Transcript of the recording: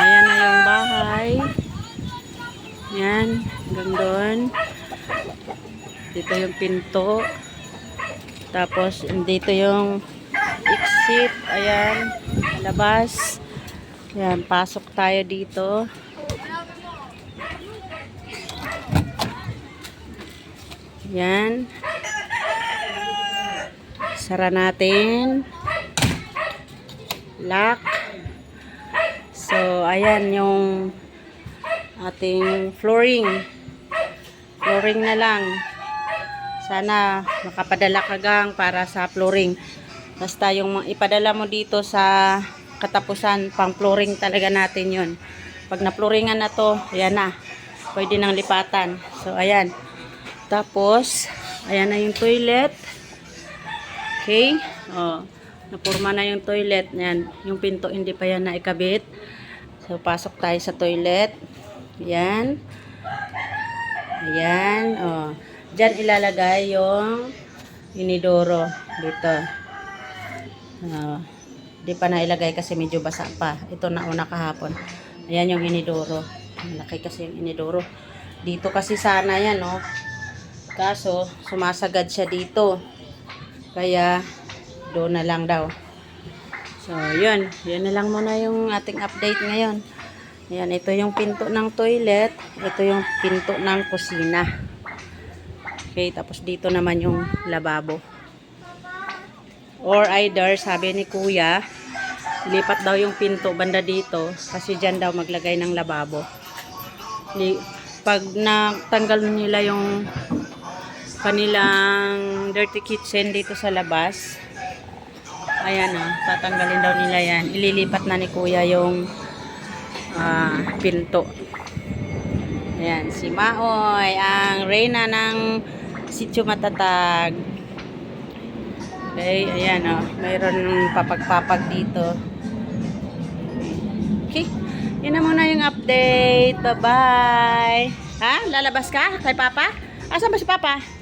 ayan na yung bahay. Yan, hanggang doon. Dito yung pinto. Tapos, dito yung exit. Ayan, labas. Ayan, pasok tayo dito. Ayan. Sara natin. Lock. So, ayan yung ating flooring. Flooring na lang. Sana makapadala ka gang para sa flooring. Basta yung ipadala mo dito sa katapusan, pang flooring talaga natin yun. Pag na-flooringan na to, ayan na. Pwede nang lipatan. So, ayan. Tapos, ayan na yung toilet. Okay. O, napurma na yung toilet. Ayan. Yung pinto hindi pa yan naikabit. So, pasok tayo sa toilet. Ayan. Ayan. O. Diyan ilalagay yung inidoro. Dito. Di pa na ilagay kasi medyo basa pa. Ito na una kahapon. Ayan yung inidoro. Malaki kasi yung inidoro. Dito kasi sana yan, no? Kaso, sumasagad siya dito. Kaya, doon na lang daw. So, yun. Yun na lang muna yung ating update ngayon. Ayan, ito yung pinto ng toilet. Ito yung pinto ng kusina. Okay, tapos dito naman yung lababo. Or either, sabi ni kuya, lipat daw yung pinto banda dito kasi dyan daw maglagay ng lababo. Pag natanggal nila yung kanilang dirty kitchen dito sa labas, ayan o, tatanggalin daw nila yan. Ililipat na ni kuya yung pinto. Ayan, si Maoy, ang reyna ng Sitio Matatag. Okay, ayan o. Mayroon papag-papag dito. Okay, yun na muna yung update. Bye-bye. Ha? Lalabas ka kay Papa? Asan ba si Papa?